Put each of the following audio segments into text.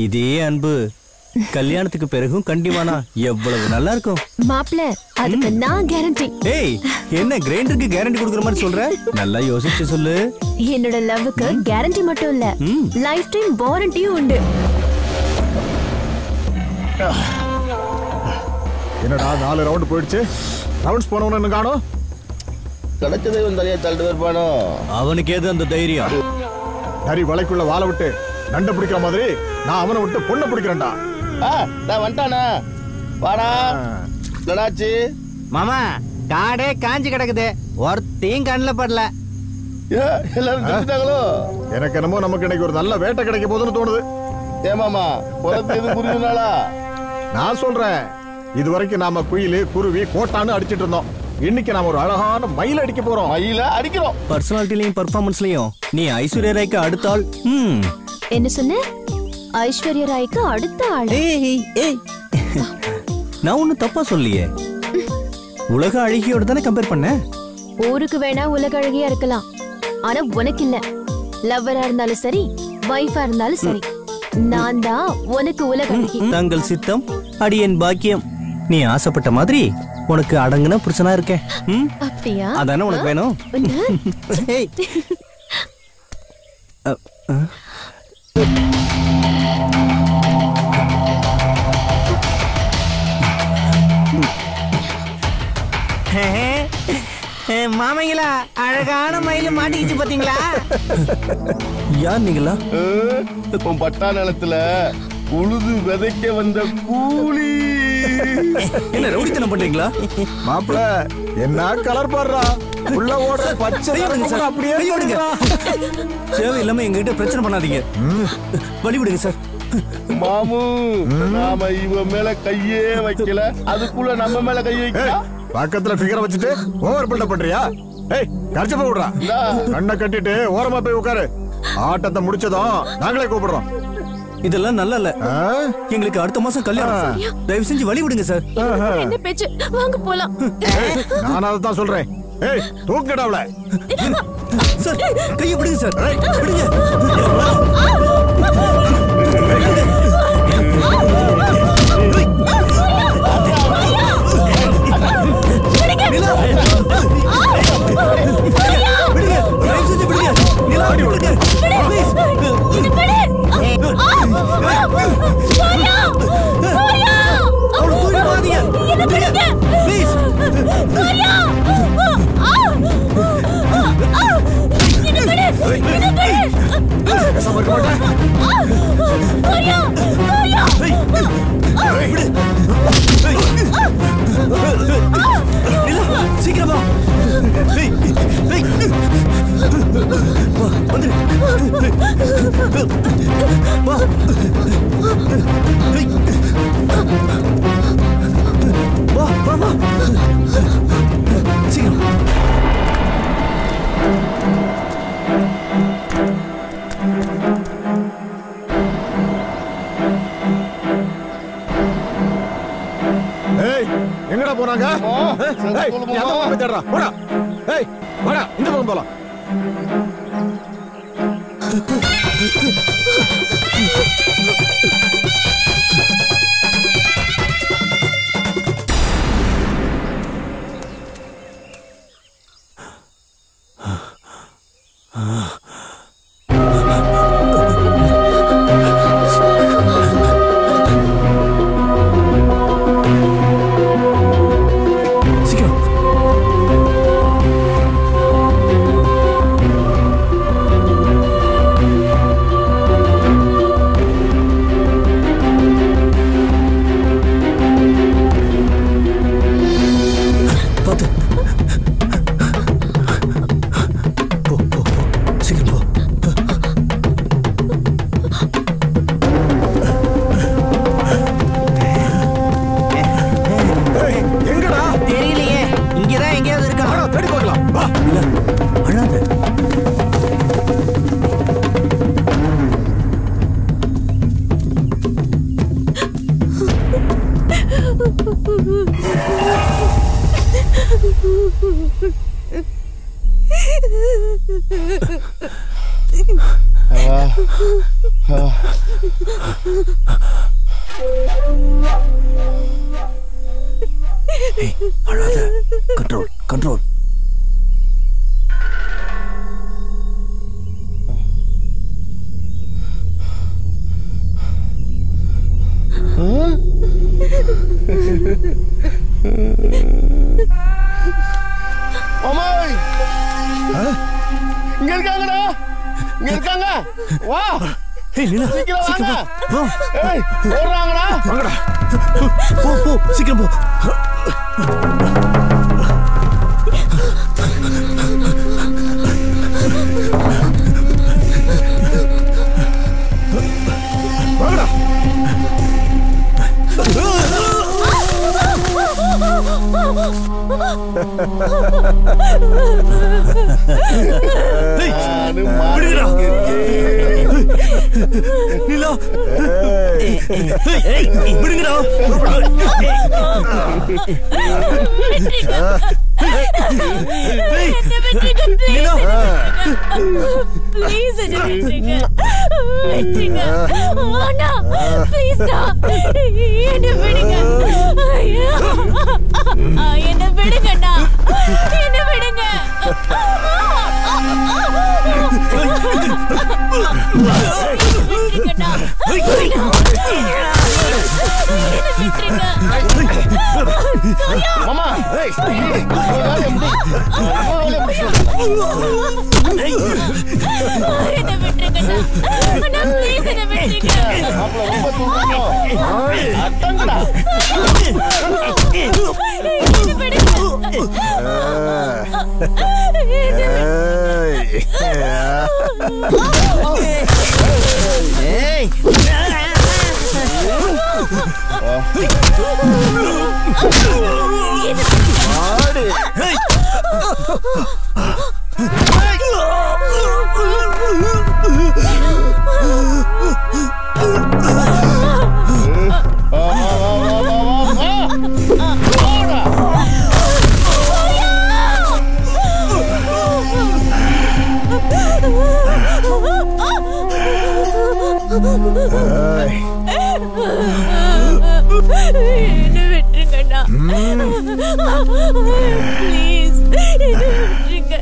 இதே அன்பு கல்யாணத்துக்கு பிறகும் கண்டிப்பானா எவ்வளவு நல்லா இருக்கும் மாப்ள. அதுக்கு நான் கேரண்டி. ஏய், என்ன கிரைண்டருக்கு கேரண்டி கொடுக்குற மாதிரி சொல்ற? நல்லா யோசிச்சு சொல்லு. என்னோட லவ்வுக்கு கேரண்டி மட்டும் இல்ல, லைஃப் டைம் வாரண்டியும் உண்டு. என்னடா 4 ரவுண்ட் போயிடுச்சு, ரவுண்ட்ஸ் போனவன என்ன காணோம்? கிடைச்சதை தனியா தள்ளிட்டு வருப்பானோ. அவனுக்கு ஏது அந்த தைரியம்? நரி வலைக்குள்ள வாழை விட்டு நண்டை பிடிக்கிற மாதிரி நான் அவனை விட்டு பொண்ணை பிடிக்கிறேன்டா. நான் வந்துட்டானா? வாடா லடாச்சி. மாமா காடே காஞ்சி கிடக்குது, ஒருத்தையும் கண்ணில் படல. எல்லாரும் தெரிஞ்சுட்டாங்களோ? எனக்கு என்னமோ நமக்கு இன்னைக்கு ஒரு நல்ல வேட்டை கிடைக்க போதுன்னு தோணுது. ஏமாமா புரியுதுனாலா? நான் சொல்றேன், இது வரைக்கும் நாம குயிலு குருவி கோட்டான்னு அடிச்சிட்டு இருந்தோம். இன்னைக்கு நாம ஒரு அழகான மயில அடிக்க போறோம். மயில அடிக்கிறோம். பர்சனாலிட்டிலையும் பர்ஃபார்மன்ஸ்லயும் நீ ஐஸ்வர்யா ராய்க்கு அடுத்த ஆள். என்ன சொன்ன? ஐஸ்வர்யா ராய்க்கு அடுத்த ஆள்? நான் ஒன்னும் தப்பா சொல்லியே. உலக அழகியோட தானே கம்பேர் பண்ண. ஊருக்கு வேணா உலக அழகியா இருக்கலாம், ஆனா உனக்கு இல்ல. லவ்வரா இருந்தாலும் சரி, வைஃபா இருந்தாலும் சரி, நான் தான் உனக்கு உலக அழகி. தங்கள் சித்தம் அடியன் பாக்கியம். நீ ஆசைப்பட்ட மாதிரி உனக்கு அடங்குன புருஷனா இருக்கேன். அப்படியா? அதானே உனக்கு வேணும். மாமைங்களா, அழகான மயில மாட்டிக்கிச்சு பாத்தீங்களா? யார் நீங்களா? பட்டா நிலத்துல உழுது விதைக்க வந்த கூலி. என்ன ரவுடித்தனம் பண்றீங்களா? மாப்பிள என்ன கலர் பாடுறா, உள்ள ஓட பச்சை அப்படியே விடுங்க. தேவையில்லாம எங்ககிட்ட பிரச்சனை பண்ணாதீங்க. வழி விடுங்க சார். மாமு, நாம இவன் மேல கையே வைக்கல, அதுக்குள்ள நம்ம மேல கை வைக்கலாம். பக்கத்துல ஃபிகரை வச்சுட்டு ஓவர் பில்டப் பண்றியா? ஏய், கர்ச்ச போய் விடுறா. கண்ணை கட்டிட்டு ஓரமா போய் உட்காரு. ஆட்டத்தை முடிச்சதும் நாங்களே கூப்பிடுறோம். இதெல்லாம் நல்லா இல்ல. எங்களுக்கு அடுத்த மாசம் கல்யாணம். தயவு செஞ்சு வழி விடுங்க சார். என்ன பேச்சு? வாங்க போலாம். நான் அதை தான் சொல்றேன். ஏய், தூக்கிடாவல சார். கையை விடுங்க சார். விடுங்க. சீக்கிரமா எங்கடா போறாங்க? தேடுறா போடா. ஏய், வாடா இந்த பக்கம் போலாம். அழாத. Control control. இங்க இருக்காங்கடா, இங்க இருக்காங்க. வா சீக்கிரம் வாங்க. ஓடுறாங்கடா. வாங்கடா. போ போ சீக்கிரம் போ. வாங்கடா. நிலா விடுங்கடா. ப்ளீஸ் என்ன விட்டுருங்க. விட்டுருங்க. அண்ணா ப்ளீஸ்டா என்ன விடுங்க. என்ன விடுங்கண்ணா. என்ன விடுங்க. விட்டுருங்கண்ணா. மாமா என்ன விட்டுருங்கண்ணா. அண்ணா ப்ளீஸ் என்ன விட்டுருங்க. ரொம்ப தூக்கம் அட்டங்கடா. என்ன விடுங்க. ஏய் என்ன விட்டுருங்கண்ணா. ப்ளீஸ் என்ன விட்டுருங்க.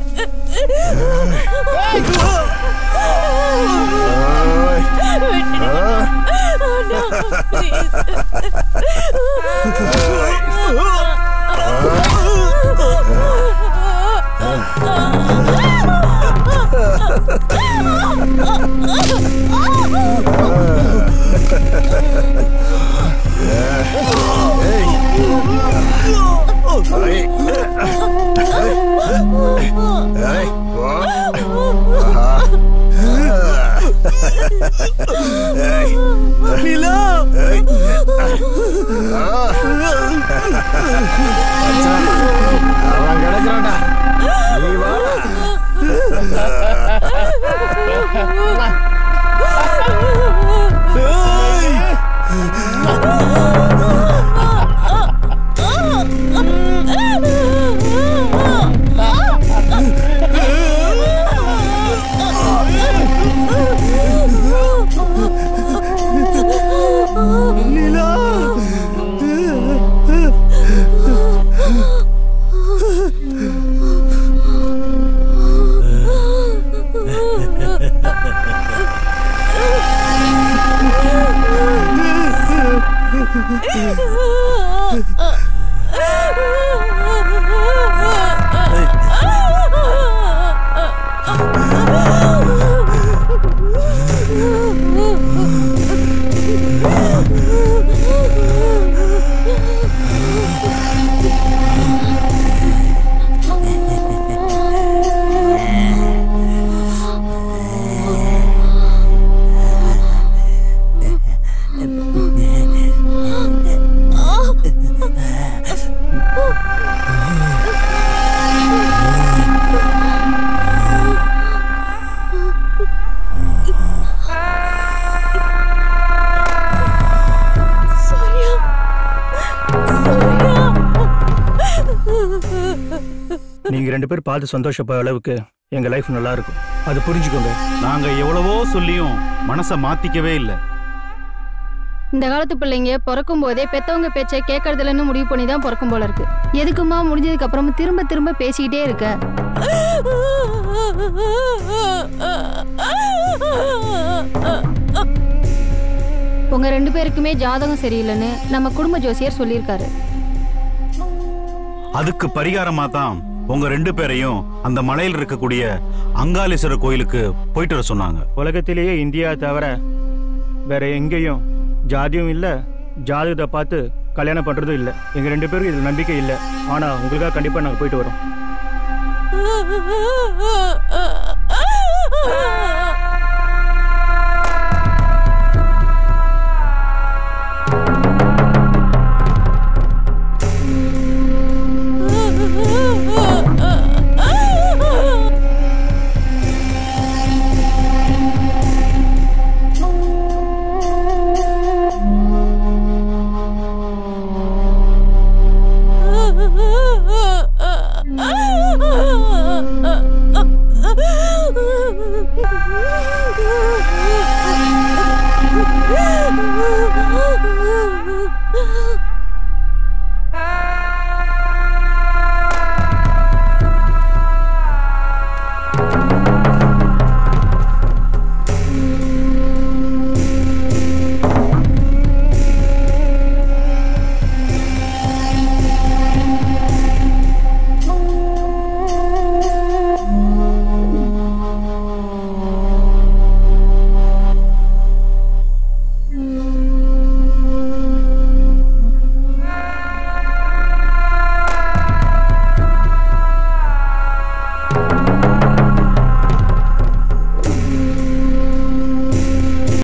நிலா அவன் கிடக்குறான்டா. நீ வாடா. நீங்க ரெண்டு பேரும் பார்த்து சந்தோஷப்படுற அளவுக்கு எங்க லைஃப் நல்லா இருக்கும். அது புரிஞ்சுக்கோங்க. நாங்க எவ்வளவோ சொல்லியும் மனசை மாத்திக்கவே இல்லை. இந்த காலத்து பிள்ளைங்க பிறக்கும் போதே பெத்தவங்க பேச்சை கேட்கறதுலன்னு முடிவு பண்ணி தான் பிறக்கும் போல இருக்கு. எதுக்குமா முடிஞ்சதுக்கு அப்புறமா திரும்ப திரும்ப பேசிக்கிட்டே இருக்க? உங்க 2 பேருக்குமே ஜாதகம் சரியில்லைன்னு நம்ம குடும்ப ஜோசியர் சொல்லியிருக்காரு. அதுக்கு பரிகாரமா தான் உங்க 2 பேரையும் அந்த மலையில் இருக்கக்கூடிய அங்காளீஸ்வரர் கோயிலுக்கு போயிட்டு வர சொன்னாங்க. உலகத்திலேயே இந்தியா தவிர வேற எங்கேயும் ஜாதியும் இல்ல, ஜாதகத்தை பார்த்து கல்யாணம் பண்றதும் இல்ல. எங்க 2 பேரும் இதுல நம்பிக்கை இல்ல. ஆனா உங்களுக்காக கண்டிப்பா நாங்க போயிட்டு வரோம்.